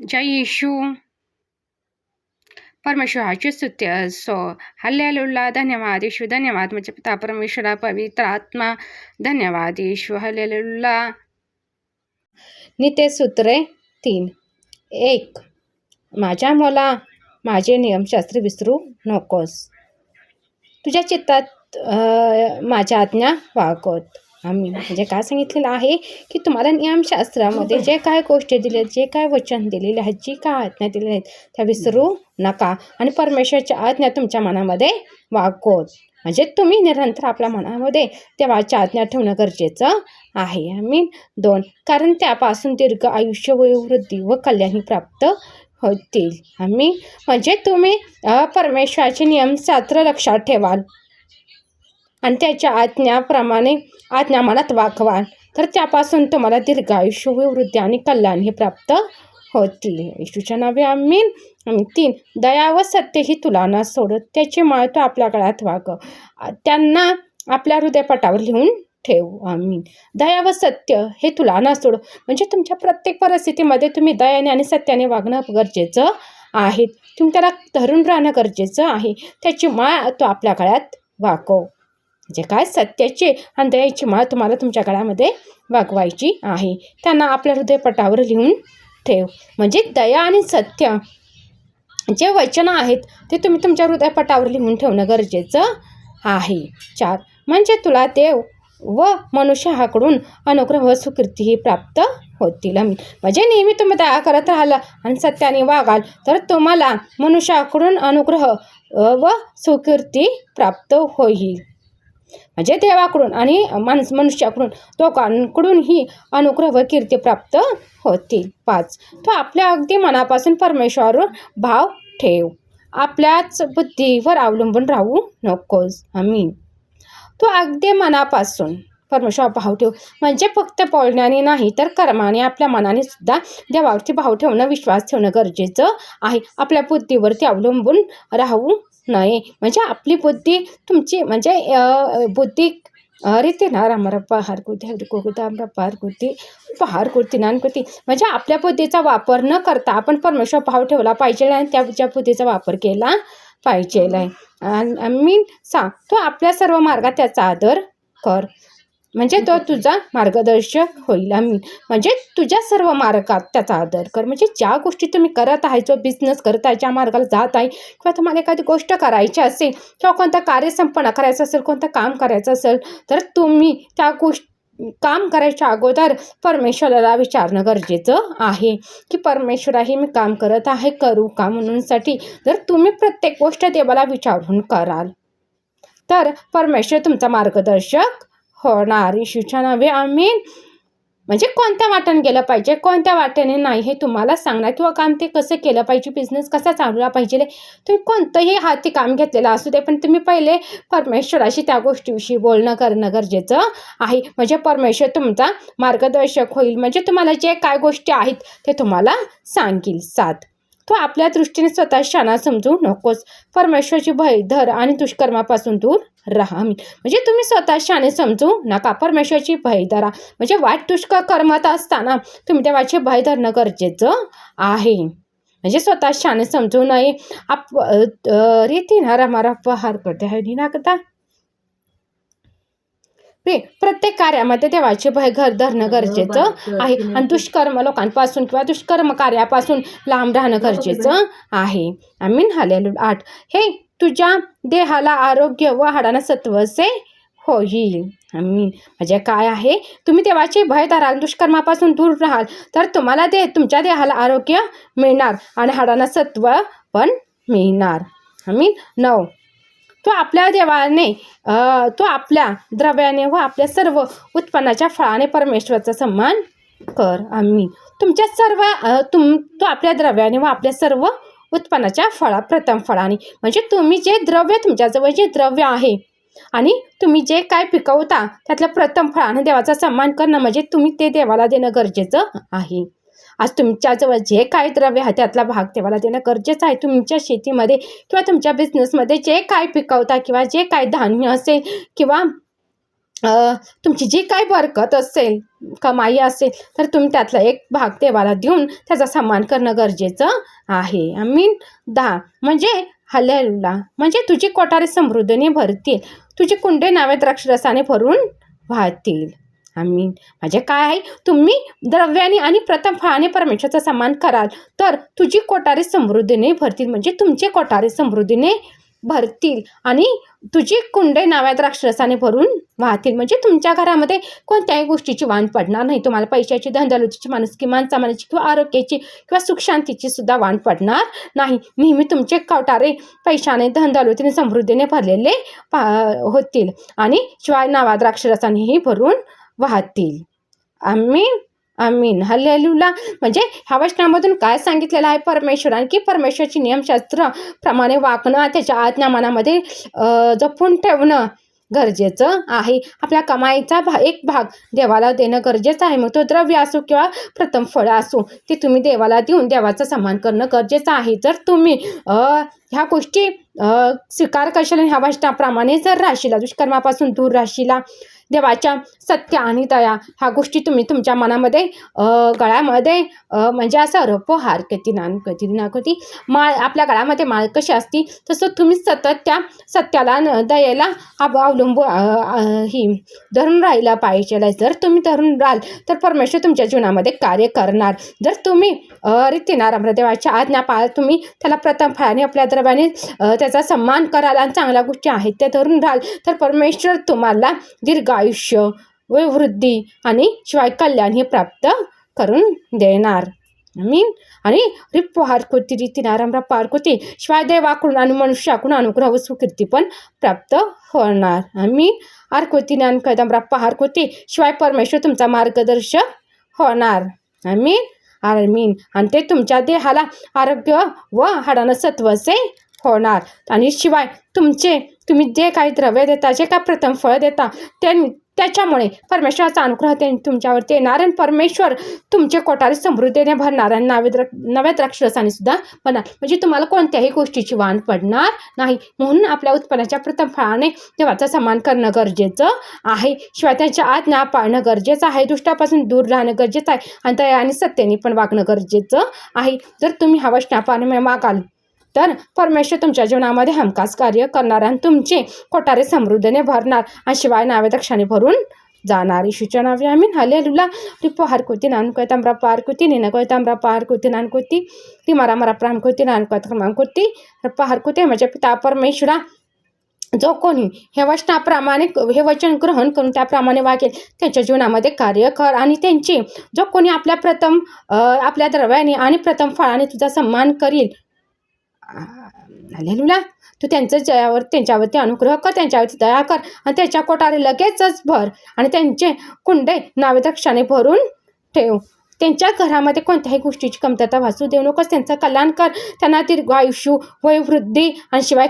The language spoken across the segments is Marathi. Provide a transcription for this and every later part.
जय येशू. परमेश्वराची स्तुती असो. हल्लेलुया. धन्यवाद येशू. धन्यवाद म्हणजे पिता परमेश्वरा, पवित्र आत्मा. धन्यवाद येशू. हल्लेलुया. नीतिसूत्रे 3:1. माझ्या मुला, माझे नियमशास्त्र विसरू नकोस. तुझ्या चित्तात माझ्या आज्ञा वागवत. आम्ही म्हणजे काय सांगितलेलं आहे की तुम्हाला नियमशास्त्रामध्ये जे काय गोष्टी दिल्या, जे काय वचन दिलेले आहेत, जी काय आज्ञा दिलेल्या आहेत त्या विसरू नका. आणि परमेश्वराच्या आज्ञा तुमच्या मनामध्ये वागवत. म्हणजे तुम्ही निरंतर आपल्या मनामध्ये देवाच्या आज्ञा ठेवणं गरजेचं आहे. आम्ही 2. कारण त्यापासून दीर्घ आयुष्य, वयोवृद्धी व कल्याणी प्राप्त होतील. आम्ही म्हणजे तुम्ही परमेश्वराचे नियमशास्त्र लक्षात ठेवाल आणि त्याच्या आज्ञाप्रमाणे आज्ञा मनात वागवाल तर त्यापासून तुम्हाला दीर्घ आयुष्य, वयोवृद्धी आणि कल्याण हे प्राप्त होतील. येशूच्या नावे आमीन. 3. दया व सत्य ही तुला न सोडत, त्याची माळ तू आपल्या गळ्यात वागव. त्यांना आपल्या हृदयपटावर लिहून ठेव. आमीन. दया व सत्य हे तुला न सोड म्हणजे तुमच्या प्रत्येक परिस्थितीमध्ये तुम्ही दयाने आणि सत्याने वागणं गरजेचं आहे. तुम्ही त्याला धरून राहणं गरजेचं आहे. त्याची माळ तो आपल्या गळ्यात वागव. म्हणजे काय, सत्याची आणि दयाची माळ तुम्हाला तुमच्या गळ्यामध्ये वागवायची आहे. त्यांना आपल्या हृदयपटावर लिहून ठेव. म्हणजे दया आणि सत्य जे वचन आहेत ते तुम्ही तुमच्या हृदयपटावर लिहून ठेवणं गरजेचं आहे. 4. म्हणजे तुला देव व मनुष्याकडून अनुग्रह व सुकीर्तीही प्राप्त होतील. म्हणजे नेहमी तुम्ही दया करत राहाल आणि सत्याने वागाल तर तुम्हाला मनुष्याकडून अनुग्रह व सुकीर्ती प्राप्त होईल. म्हणजे देवाकडून आणि मनुष्याकडून दोघांकडूनही अनुग्रह व कीर्ती प्राप्त होतील. 5. तो आपल्या अगदी मनापासून परमेश्वरावर भाव ठेव. आपल्याच बुद्धीवर अवलंबून राहू नकोस. आमीन. तो अगदी मनापासून परमेश्वरावर भाव ठेव म्हणजे फक्त बोलण्याने नाही तर कर्माने, आपल्या मनाने सुद्धा देवावरती भाव ठेवणं, विश्वास ठेवणं गरजेचं आहे. आपल्या बुद्धीवरती अवलंबून राहू नये. म्हणजे आपली बुद्धी तुमची म्हणजे बुद्धी रीती ना रामारा पहार कृती हरी कोगता आमरा पार कृती पहार कृती नान कृती. म्हणजे आपल्या बुद्धीचा वापर न करता आपण परमेश्वर भाव ठेवला पाहिजे आणि त्या बुद्धीचा वापर केला पाहिजे. आम्ही सांग तो आपल्या सर्व मार्गात त्याचा आदर कर म्हणजे तो तुझा मार्गदर्शक होईल. आम्ही म्हणजे तुझ्या सर्व मार्गात त्याचा आदर कर. म्हणजे ज्या गोष्टी तुम्ही करत आहे, जो बिझनेस करत आहे, ज्या मार्गाला जात आहे किंवा तुम्हाला एखादी गोष्ट करायची असेल किंवा कोणतं कार्य संपन्न करायचं असेल, कोणतं काम करायचं असेल तर तुम्ही त्या काम करायच्या अगोदर परमेश्वराला विचारणं गरजेचं आहे की परमेश्वरा हे मी काम करत आहे, करू का म्हणूनसाठी. जर तुम्ही प्रत्येक गोष्ट देवाला विचारून कराल तर परमेश्वर तुमचा मार्गदर्शक होणार. येशूच्या नावे आमीन. म्हणजे कोणत्या वाटेने गेलं पाहिजे, कोणत्या वाटेने नाही हे तुम्हाला सांगणार किंवा काम ते कसं केलं पाहिजे, बिझनेस कसा चालवला पाहिजे. तुम्ही कोणतंही हाती काम घेतलेलं असू दे पण तुम्ही पहिले परमेश्वराशी त्या गोष्टीविषयी बोलणं करणं गरजेचं आहे. म्हणजे परमेश्वर तुमचा मार्गदर्शक होईल. म्हणजे तुम्हाला जे काय गोष्टी आहेत ते तुम्हाला सांगेल. 7. तो आपल्या दृष्टीने स्वतः शाणा समजू नकोस. परमेश्वराची भय धर आणि दुष्कर्मापासून दूर राहा. म्हणजे तुम्ही स्वतः शाणे समजू नका, परमेश्वराची भय धरा. म्हणजे वाईट दुष्कर्मात असताना तुम्ही देवाचे भय धरणं गरजेचं आहे. म्हणजे स्वतः शाणे समजू नये. रीती ना मारा पहार करते हरी ना करता. प्रत्येक कार्यामध्ये देवाचे भय धरणं गरजेचं आहे आणि दुष्कर्म लोकांपासून किंवा दुष्कर्म कार्यापासून लांब राहणं गरजेचं आहे. आमीन. हालेलुया. 8. हे तुझ्या देहाला आरोग्य व हाडांना सत्वसे होईल. आमीन. म्हणजे काय आहे, तुम्ही देवाचे भय धराल, दुष्कर्मापासून दूर राहाल तर तुम्हाला तुमच्या देहाला आरोग्य मिळणार आणि हाडांना सत्व पण मिळणार. आमीन. 9. तो आपल्या देवाने तो आपल्या द्रव्याने व आपल्या सर्व उत्पन्नाच्या फळाने परमेश्वराचा सन्मान कर. आम्ही तुमच्या सर्व तो आपल्या द्रव्याने व आपल्या सर्व उत्पन्नाच्या प्रथम फळाने म्हणजे तुम्ही जे द्रव्य, तुमच्याजवळ जे द्रव्य आहे आणि तुम्ही जे काय पिकवता त्यातल्या प्रथम फळाने देवाचा सन्मान करणं म्हणजे तुम्ही ते देवाला देणं गरजेचं आहे. आज तुमच्याजवळ जे काय द्रव्य आहे त्यातला भाग देवाला देणं गरजेचं आहे. तुमच्या शेतीमध्ये किंवा तुमच्या बिझनेसमध्ये जे काय पिकवता किंवा जे काय धान्य असेल किंवा तुमची जी काही बरकत असेल, कमाई असेल, तर तुम्ही त्यातला एक भाग देवाला देऊन त्याचा सन्मान करणं गरजेचं आहे. आमीन. 10 म्हणजे हालेलुया म्हणजे तुझी कोठारे समृद्धीने भरतील, तुझी कुंडे नव्या द्राक्षरसाने भरून वाहतील. आमीन. म्हणजे काय आहे, तुम्ही द्रव्याने आणि प्रथम फळाने परमेश्वराचा सन्मान कराल तर तुझी कोठारे समृद्धीने भरतील, म्हणजे तुमचे कोठारे समृद्धीने भरतील आणि तुझी कुंडे नव्या द्राक्षरसाने भरून वाहतील. म्हणजे तुमच्या घरामध्ये कोणत्याही गोष्टीची वाण पडणार नाही. तुम्हाला पैशाची, धनदौलतीची, माणुसकी, मानसामानाची किंवा आरोग्याची किंवा सुखशांतीची सुद्धा वाण पडणार नाही. नेहमी तुमचे कोठारे पैशाने, धनदौलतीने, समृद्धीने भरलेले होतील आणि शिवाय नव्या द्राक्षरसानेही भरून वाहतील. आमीन. आमीन. हालेलुया. म्हणजे ह्या वचनामधून काय सांगितलेलं आहे परमेश्वराने, की परमेश्वराची नियमशास्त्र प्रमाणे वागणं, त्याच्या आज्ञा मनामध्ये जपून ठेवणं गरजेचं आहे. आपल्या कमाईचा एक भाग देवाला देणं गरजेचं आहे. मग तो द्रव्य असो किंवा प्रथम फळ असो, ते तुम्ही देवाला देऊन देवाचा सन्मान करणं गरजेचं आहे. जर तुम्ही ह्या गोष्टी स्वीकार करशील, ह्या वचनाप्रमाणे जर राशीला, दुष्कर्मापासून दूर राशीला, देवाच्या सत्य आणि दया ह्या गोष्टी तुम्ही तुमच्या मनामध्ये गळ्यामध्ये म्हणजे असं रपो हार कधी ना कधी माळ, आपल्या गळ्यामध्ये माळ कशी असती तसं तुम्ही सतत त्या सत्याला, दयेला ही धरून राहिला पाहिजे. जर तुम्ही धरून राहाल तर परमेश्वर तुमच्या जीवनामध्ये कार्य करणार. जर तुम्ही रीतीनं देवाच्या आज्ञा पाळ, तुम्ही त्याला प्रथम फळाने, आपल्या द्रव्याने त्याचा सन्मान कराल आणि चांगल्या गोष्टी आहेत त्या धरून राहाल तर परमेश्वर तुम्हाला दीर्घायुष्य, वयोवृद्धी आणि शिवाय कल्याण हे प्राप्त करून देणार. आमीन. आणि रिप्पो हारकोती रीतीनं पारकोती शिवाय देवाकडून आणि मनुष्याकडून अनुग्रह व सुकीर्ती पण प्राप्त होणार. आमीन. आरकोतीने आणि कदमराप्पा हारकोती शिवाय परमेश्वर तुमचा मार्गदर्शक होणार. आमीन. आमीन. आणि ते तुमच्या देहाला आरोग्य व हाडांना सत्वसे होणार. आणि शिवाय तुम्ही जे काही द्रव्य देता, जे काही प्रथम फळ देता, त्याच्यामुळे परमेश्वराचा अनुग्रह तुमच्यावरती येणार आणि परमेश्वर तुमचे कोठारे समृद्धीने भरणार आणि नव्या द्राक्षरसाने सुद्धा भरणार. म्हणजे तुम्हाला कोणत्याही गोष्टीची वाण पडणार नाही. म्हणून आपल्या उत्पन्नाच्या प्रथम फळाने देवाचा सन्मान करणं गरजेचं आहे. शिवाय त्यांच्या आज्ञा पाळणं गरजेचं आहे. दुष्टापासून दूर राहणं गरजेचं आहे आणि दया आणि सत्याने पण वागणं गरजेचं आहे. जर तुम्ही ह्या वचनाप्रमाणे मागाल तर परमेश्वर तुमच्या जीवनामध्ये हमखास कार्य करणार आणि तुमचे कोठारे समृद्धीने भरणार आणि शिवाय नव्या द्राक्षाने भरून जाणार. येशूच्या नावे आमीन. हालेलुया. रिपो हारकोती नानकोय तांबरा पारकोती निनकोय तांबरा पारकोती नानकोती ती मारा प्रामकोती नानकोय क्रमांकोती रप्पा हारकोती. माझ्या पिता परमेश्वरा, जो कोणी हे वचनाप्रमाणे हे वचन ग्रहण करून त्याप्रमाणे वागेल त्यांच्या जीवनामध्ये कार्य कर आणि त्यांची जो कोणी आपल्या द्रव्याने आणि प्रथम फळाने तुझा सन्मान करील, हालेलुया, तू त्यांच्यावरती अनुग्रह कर, त्यांच्यावरती दया कर आणि त्यांच्या कोठारे लगेचच भर आणि त्यांचे कुंडे नव्या द्राक्षाने भरून ठेव. त्यांच्या घरामध्ये कोणत्याही गोष्टीची कमतरता भासू देऊ नकोस. त्यांचं कल्याण कर, त्यांना दीर्घायुष्य, वयोवृद्धी आणि शिवाय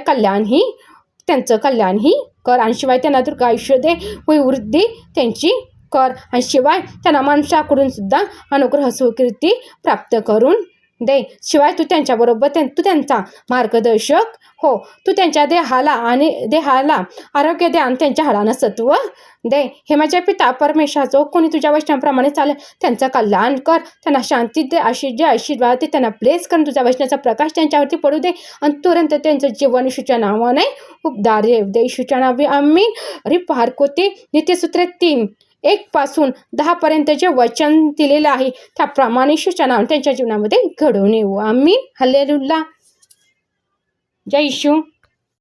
त्यांचं कल्याणही कर आणि शिवाय त्यांना दीर्घायुष्य दे, वयोवृद्धी त्यांची कर आणि शिवाय त्यांना मनुष्याकडून सुद्धा अनुग्रह सुकीर्ती प्राप्त करून दे. शिवाय तू त्यांच्याबरोबर तू त्यांचा मार्गदर्शक हो. तू त्यांच्या देहाला आरोग्य दे आणि त्यांच्या हाडांना सत्व दे. हे माझ्या पिता परमेश्वर, जो कोणी तुझ्या वचनाप्रमाणे चालेल त्यांचं कल्याण कर, त्यांना शांती दे, आशीर्वाद दे, त्यांना प्लेस कर, तुझ्या वचनाचा प्रकाश त्यांच्यावरती पडू दे आणि तुरंत त्यांचं जीवन येशूच्या नावाने उपदार दे. येशूच्या नावे आमीन. रिप हारकोती नित्यसूत्रे 3:1 10 पर्यंत जे वचन दिलेलं आहे त्याप्रमाणे येशूच्या नावाने त्यांच्या जीवनामध्ये घडवून येऊ. आमीन. हालेलुया. जय येशू.